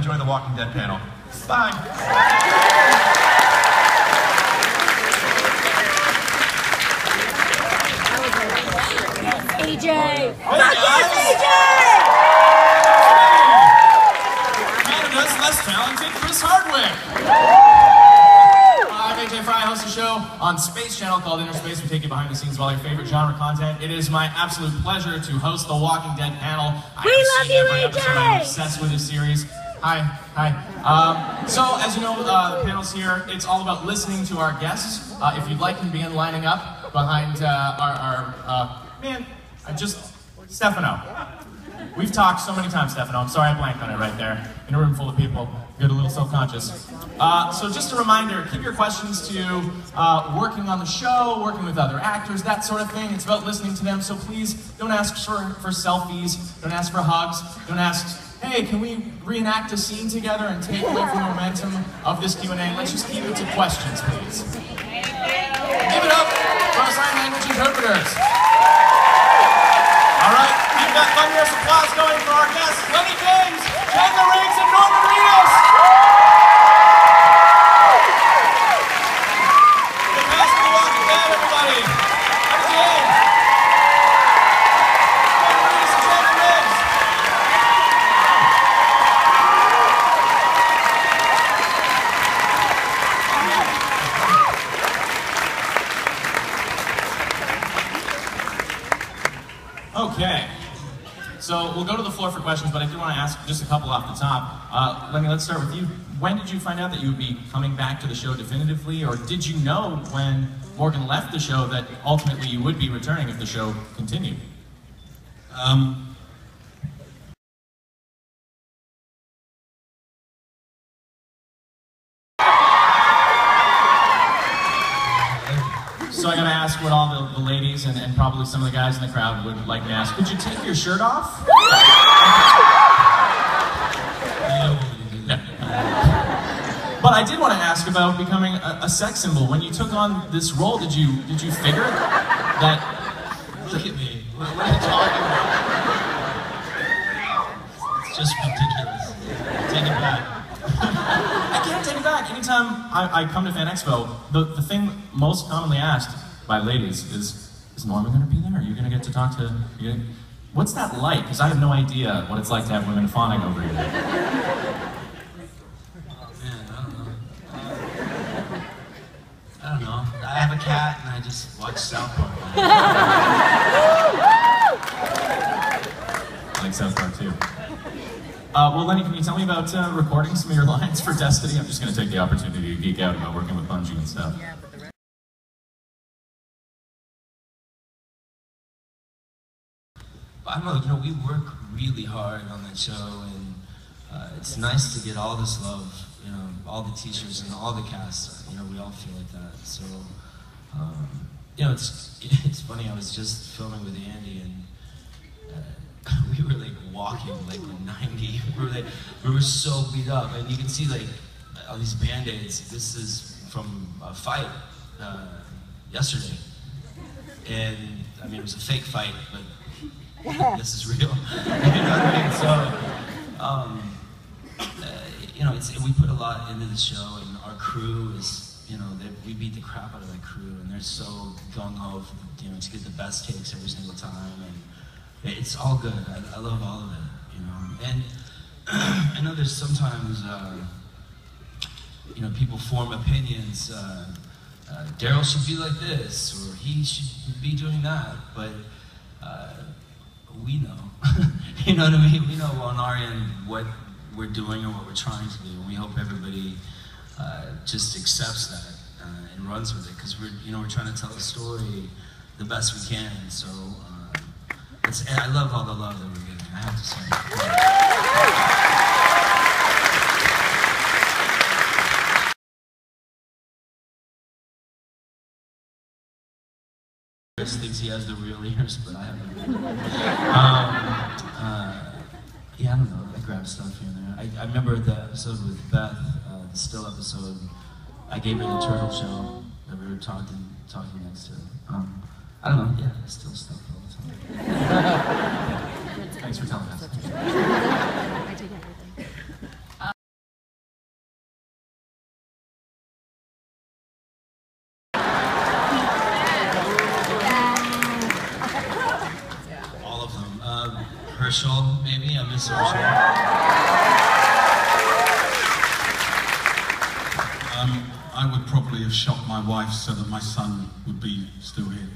enjoy the Walking Dead panel. Bye. AJ! Hey AJ! Canada's less talented Chris Hardwick. I'm AJ Fry, I host a show on Space Channel called Inner Space. We take you behind the scenes of all your favorite genre content. It is my absolute pleasure to host the Walking Dead panel. We love you, every AJ! episode. I'm obsessed with this series. Hi. So, as you know, the panel's here. It's all about listening to our guests. If you'd like to begin lining up behind Stefano. We've talked so many times, Stefano. I'm sorry I blanked on it right there. In a room full of people, you get a little self-conscious. So just a reminder, keep your questions to working on the show, working with other actors, that sort of thing. It's about listening to them, so please don't ask for selfies, don't ask for hugs, don't ask, hey, can we reenact a scene together and take away from the momentum of this Q&A? Let's just keep it to questions, please. Give it up for our sign language interpreters. All right, keep that thunderous applause going for our guests, Lenny James, Chandler Riggs, and Norman Reedus. The cast of The Walking Dead, everybody. Lenny James. Norman Reedus and Chandler Riggs. Okay, so we'll go to the floor for questions, but I do want to ask just a couple off the top. Lenny, let's start with you. When did you find out that you would be coming back to the show definitively, or did you know when Morgan left the show that ultimately you would be returning if the show continued? So I gotta ask what all the ladies and probably some of the guys in the crowd would like to ask. Could you take your shirt off? But I did want to ask about becoming a sex symbol. When you took on this role, did you figure that? Look at me. What are you talking about? It's just ridiculous. Take it back. I can't take it back. Anytime I come to FanExpo, the thing most commonly asked by ladies is Norman going to be there? Are you going to get to talk to... What's that like? Because I have no idea what it's like to have women fawning over you. Oh man, I don't know. I don't know. I have a cat and I just watch South Park. I like South Park too. Well, Lenny, can you tell me about recording some of your lines for Destiny? I'm just going to take the opportunity to geek out about working with Bungie and stuff. I don't know, we work really hard on that show, and it's nice to get all this love, all the t-shirts and all the cast, we all feel like that. So, it's funny, I was just filming with Andy, and we were like walking like 90. We were so beat up, and you can see like all these band-aids. This is from a fight yesterday, and I mean it was a fake fight, but this is real. You know what I mean? So, we put a lot into the show, and our crew is, we beat the crap out of that crew, and they're so gung-ho, to get the best takes every single time, and it's all good. I love all of it, And I know there's sometimes, people form opinions. Daryl should be like this, or he should be doing that, but we know. You know what I mean? We know on our end what we're doing or what we're trying to do, and we hope everybody just accepts that and runs with it, because we're trying to tell the story the best we can. So I love all the love that we're getting, I have to say. Chris thinks he has the real ears, but I have the real yeah, I don't know, I grabbed stuff here and there. I remember the episode with Beth, the still episode. I gave her the turtle shell that we were talking next to. I don't know, yeah, still stuff all the time. Thanks for telling us. Herschel, maybe. I miss Herschel. I would probably have shot my wife so that my son would be still here.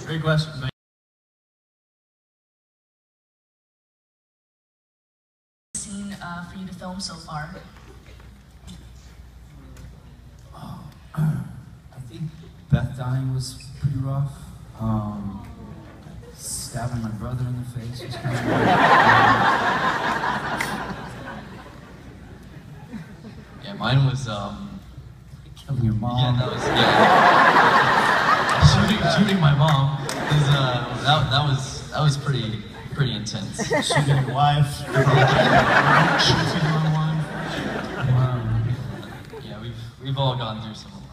Great question. Scene for you to film so far? I think Beth dying was pretty rough. Stabbing my brother in the face was kind of rough. Yeah, mine was Killing your mom. yeah, shooting my mom. That was pretty intense. Shooting your wife. Shooting my wife. Yeah, we've all gone through some of that.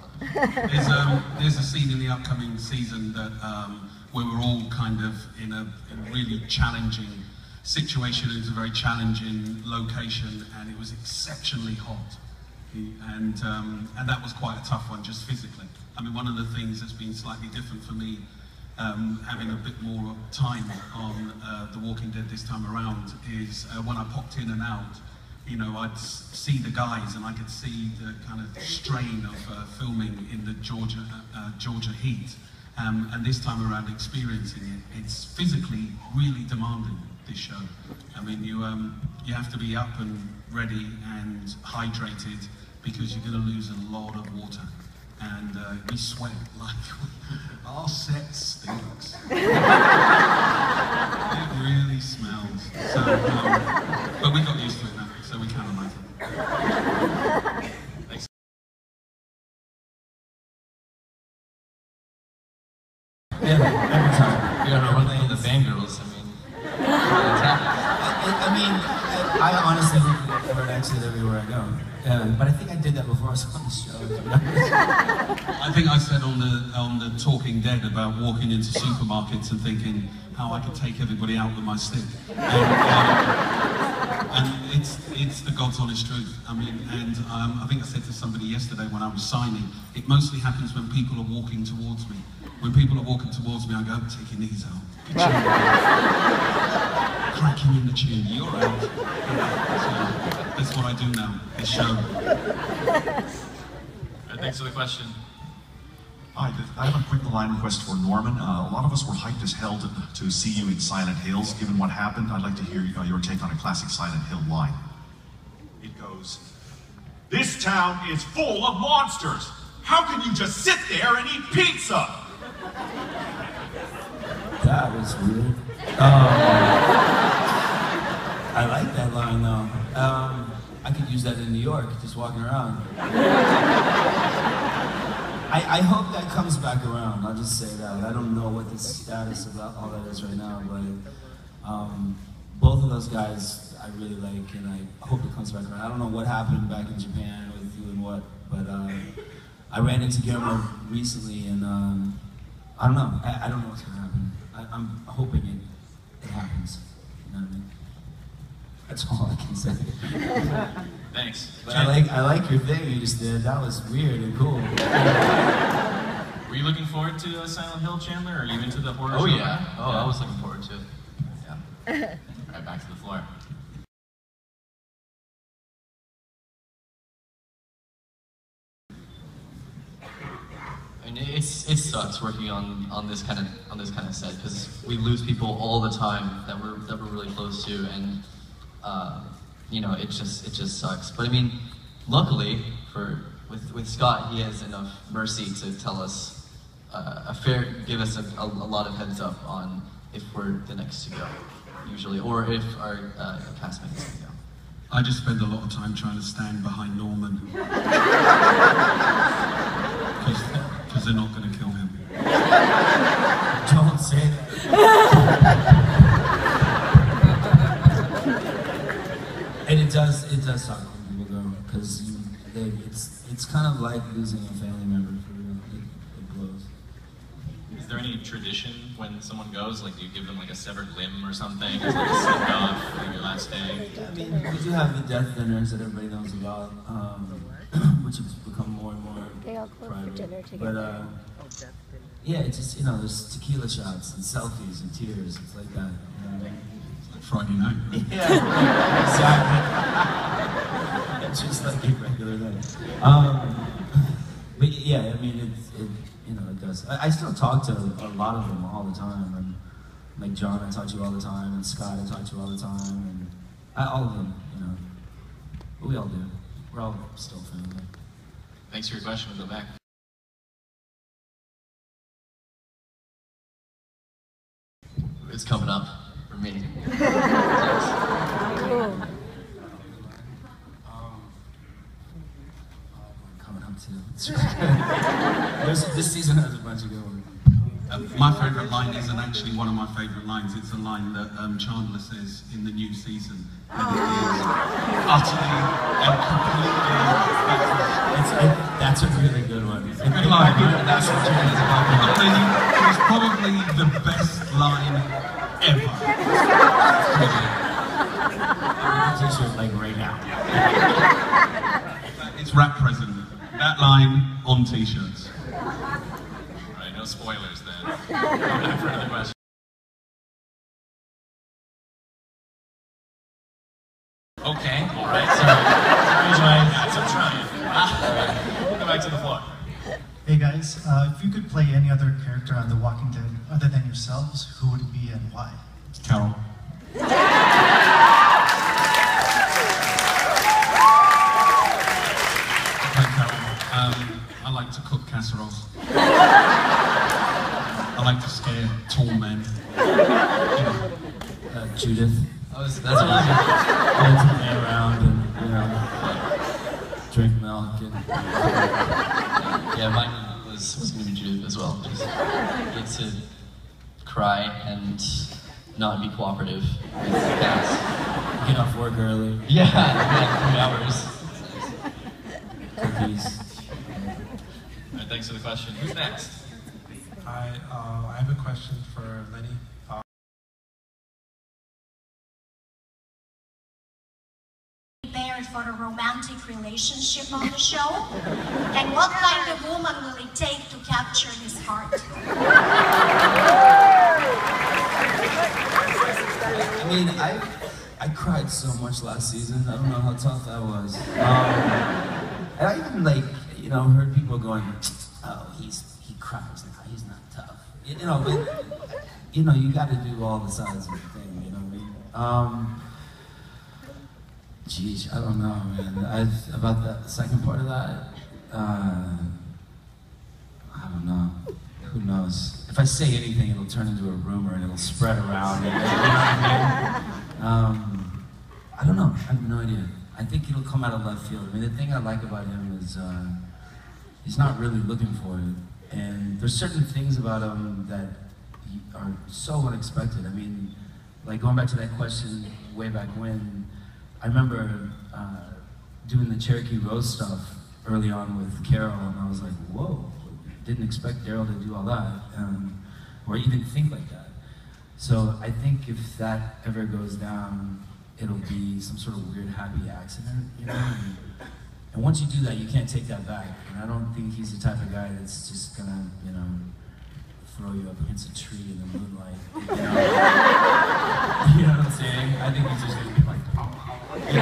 There's a scene in the upcoming season that where we're all kind of in a really challenging situation. It was a very challenging location, and it was exceptionally hot. And that was quite a tough one, just physically. I mean, one of the things that's been slightly different for me, having a bit more time on The Walking Dead this time around, is when I popped in and out, you know, I'd see the guys and I could see the kind of strain of filming in the Georgia heat. And this time around, experiencing it, it's physically really demanding, this show. I mean, you have to be up and ready and hydrated because you're going to lose a lot of water. And we sweat like our set stinks. It really smells. So, but we got used to it now, so we kind of like it. Thanks. Yeah, every time. You don't know what the fangirls. I mean, I honestly look for an exit everywhere I go. But I think I did that before I was on the show. I think I said on the Talking Dead about walking into supermarkets and thinking how I could take everybody out with my stick. And it's the God's honest truth. I mean, and I think I said to somebody yesterday when I was signing, it mostly happens when people are walking towards me. When people are walking towards me, I go, take your knees out. Crack him in the chin, you're out. So that's what I do now, this show. Thanks for the question. Hi, I have a quick line request for Norman. A lot of us were hyped as hell to see you in Silent Hills. Given what happened, I'd like to hear your take on a classic Silent Hill line. It goes, "This town is full of monsters. How can you just sit there and eat pizza?" That was weird. I like that line though. I could use that in New York, just walking around. I hope that comes back around. I'll just say that. I don't know what the status of all that is right now, but both of those guys I really like, and I hope it comes back around. I don't know what happened back in Japan with who and what, but I ran into Guillermo recently, and I don't know. I don't know what's gonna happen. I'm hoping it happens. You know what I mean? That's all I can say. Thanks. But I like your thing you just did. That was weird and cool. Were you looking forward to Silent Hill, Chandler? Are you into the horror Oh genre? yeah. Oh, I was looking forward to it. Yeah. Right back to the floor. I mean, it sucks working on this kind of set because we lose people all the time that we're really close to, and you know, it just sucks. But I mean, luckily with Scott, he has enough mercy to tell us give us a lot of heads up on if we're the next to go, usually, or if our castmates can go. I just spend a lot of time trying to stand behind Norman. Because they're not going to kill him. Don't say that. And it does suck when people go, because it's kind of like losing a family member for real. It blows. Is there any tradition when someone goes? Like, do you give them like a severed limb or something? Is it like a send off for your last day? I mean, we do have the death dinners that everybody knows about, which has become more and more They all go for private. dinner But together. yeah, it's just, you know, there's tequila shots and selfies and tears. It's like that. You know what I mean? Friday night. Yeah, exactly. It's just like a regular night. But yeah, I mean, it you know, it does. I still talk to a lot of them all the time, and like John, I talk to all the time, and Scott, I talk to all the time, and all of them, you know. But we all do. We're all still family. Thanks for your question. We'll go back. It's coming up for me. Coming up too. This season has a bunch of good ones. My favourite line isn't actually one of my favourite lines. It's a line that Chandler says in the new season, and it is utterly and completely. That's a really good one. It's a good line. That's what Chandler's about. It's probably the best line ever. T-shirt like right now. It's rap present. That line on t-shirts. Alright, no spoilers then. Go back for another question. Okay, alright, sorry. Sorry, Joanne. I'm trying. We'll go back to the floor. Hey guys, if you could play any other character on The Walking Dead other than yourselves, who would it be and why? Carol. I like to cook casseroles. I like to scare tall men. Judith. That's what I I like to play around and, you know, drink milk and... Yeah, mine was going to be Judith as well. Just get to cry and not be cooperative with cats. Get off work early. Yeah, like 3 hours. Cookies. Alright, thanks for the question. Who's next? Hi, I have a question for Lenny. Prepared for a romantic relationship on the show? And what kind of woman will it take to capture his heart? I mean, I cried so much last season. I don't know how tough that was. And I even, like, you know, heard people going, oh, he cries. Like, he's not tough. You know, but, you know, you got to do all the sides of the thing, you know what I mean? Geez, I don't know, man. About the second part of that, I don't know. Who knows? If I say anything, it'll turn into a rumor and it'll spread around. You know what I mean? I don't know. I have no idea. I think it'll come out of left field. I mean, the thing I like about him is he's not really looking for it. And there's certain things about him that are so unexpected. I mean, like going back to that question way back when, I remember doing the Cherokee Rose stuff early on with Carol, and I was like, whoa, didn't expect Daryl to do all that, or even think like that. So I think if that ever goes down, it'll be some sort of weird happy accident, you know? And once you do that, you can't take that back. And I don't think he's the type of guy that's just gonna, you know, throw you up against a tree in the moonlight, you know? You know what I'm saying? I think he's just gonna be like, oh. You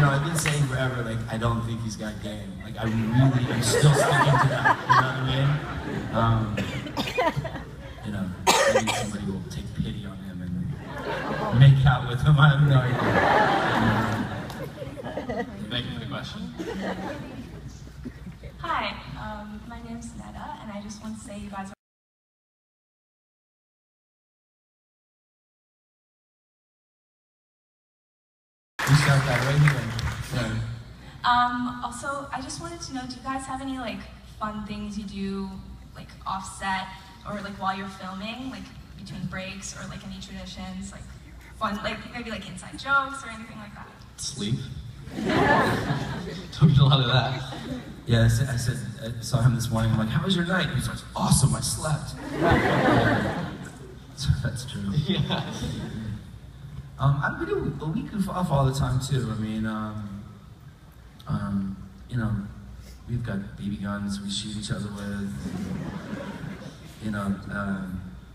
know, I've been saying forever, like, I don't think he's got game. Like, I really am still sticking to that, you know what I mean? You know, maybe somebody will take pity on him and make out with him, I have no idea. Thank you for the question. Hi, my name's Netta, and I just want to say you guys are We start that right here. Yeah. Also, I just wanted to know, do you guys have any like fun things you do like offset or like while you're filming, like between breaks, or like any traditions, like fun, like maybe like inside jokes or anything like that? Sleep. Don't do a lot of that. Yeah, I saw him this morning. I'm like, how was your night? He goes, awesome, I slept. So that's true. Yeah. We goof off all the time too. I mean, you know, we've got BB guns we shoot each other with. You know,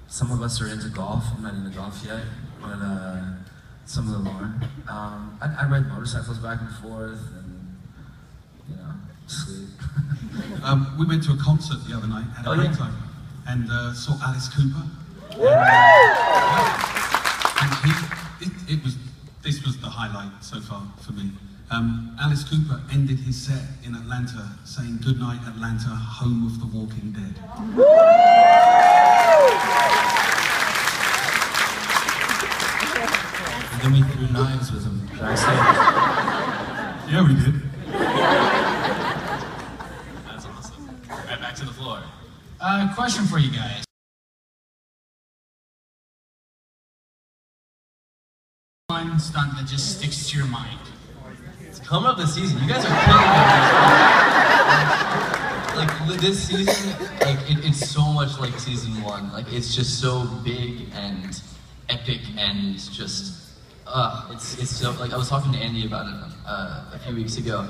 some of us are into golf. I'm not into golf yet, but some of them are. I ride motorcycles back and forth, and you know, sleep. We went to a concert the other night, had a great time, and saw Alice Cooper. And this was the highlight so far for me. Alice Cooper ended his set in Atlanta saying, "Good night, Atlanta, home of the Walking Dead." And then we threw knives with him backstage. Yeah, we did. That's awesome. Right back to the floor. Question for you guys. One stunt that just sticks to your mind. It's coming up this season. You guys are killing it. Like this season, like it's so much like season 1. Like it's just so big and epic and just it's so like I was talking to Andy about it a few weeks ago,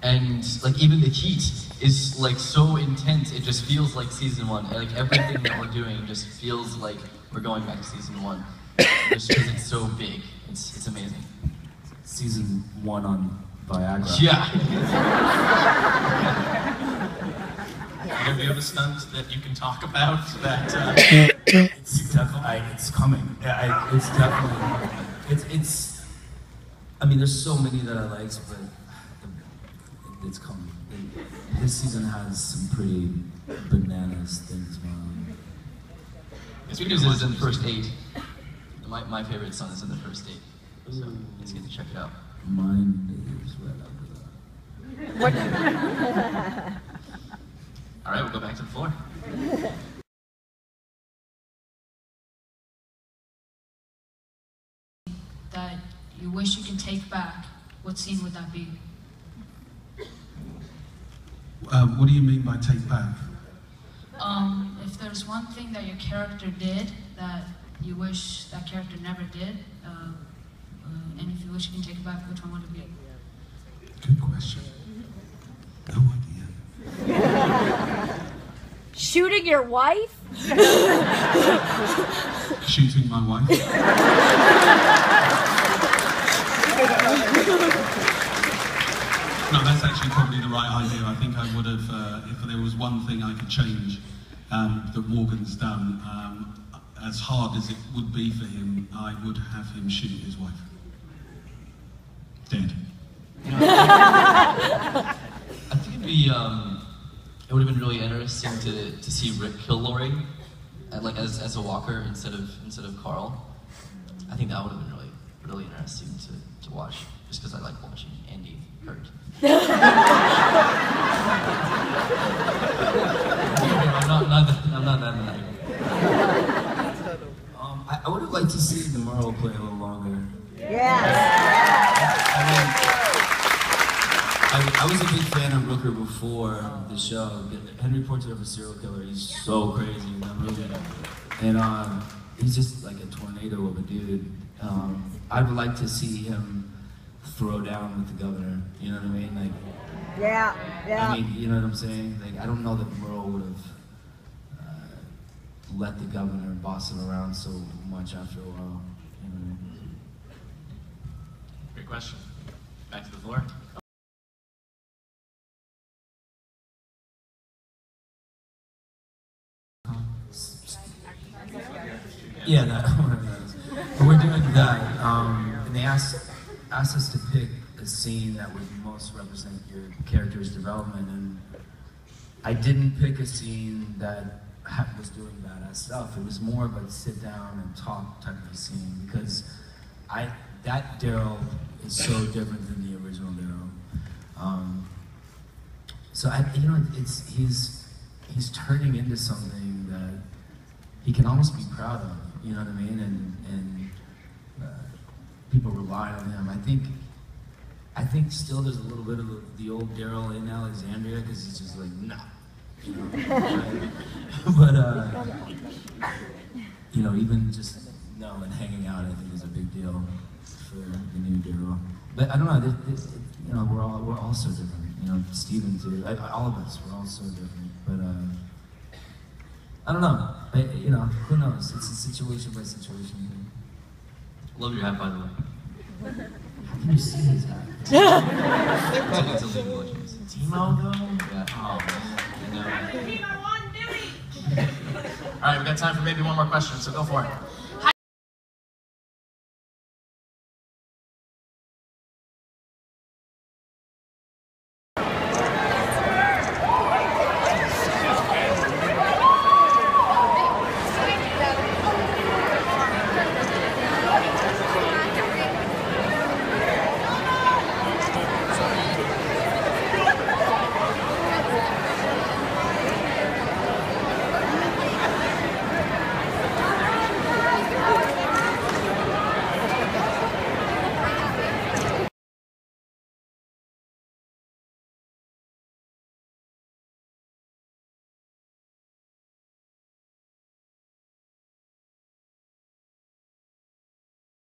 and like even the heat is like so intense. It just feels like season 1. Like everything that we're doing just feels like we're going back to season 1. Just because it's so big. It's amazing. Season 1 on Viagra. Yeah. Do you have a stunt that you can talk about that? It's definitely, it's coming. It's definitely, it's. I mean, there's so many that I like, but it's coming. This season has some pretty bananas things going on. The good news is in the first 8. My favorite song is in the first 8, so let's get to check it out. Mine is right after that. All right, we'll go back to the floor. That you wish you could take back, what scene would that be? What do you mean by take back? If there's one thing that your character did that you wish that character never did, and if you wish you can take it back, which one would it be? Good question. No idea. Shooting your wife? Shooting my wife? No, that's actually probably the right idea. I think I would have, if there was one thing I could change that Morgan's done, as hard as it would be for him, I would have him shoot his wife. Dead. I think it'd be, it would have been really interesting to see Rick kill Lori, like as a walker instead of Carl. I think that would have been really interesting to watch, just because I like watching Andy hurt. I'm not that nice. I would have liked to see the Merle play a little longer. Yeah. I was a big fan of Rooker before the show. Henry Portrait of a Serial Killer, he's so crazy in that movie. And he's just like a tornado of a dude. I would like to see him throw down with the governor, you know what I mean? Like, Yeah. I mean, you know what I'm saying? Like, I don't know that Merle would have let the governor boss him around so much after a while. You know what I mean? Great question. Back to the floor. Yeah, whatever that is. But we're doing that, and they asked us to pick a scene that would most represent your character's development, and I didn't pick a scene that was doing badass stuff. It was more of a sit down and talk type of scene, because that Daryl is so different than the original Daryl. So he's turning into something that he can almost be proud of, you know what I mean? And people rely on him. I think still there's a little bit of the old Daryl in Alexandria, because he's just like, nah, you know. But you know, even just and hanging out, I think is a big deal for the new Daryl. But I don't know, you know, we're all so different. you know, Steven too. All of us, we're all so different. But I don't know. You know, who knows? It's a situation by situation thing. Love your hat, by the way. How can you see his hat? It's a League of Legends. Timo though? Yeah. Oh man. All right, we got time for maybe one more question, so go for it.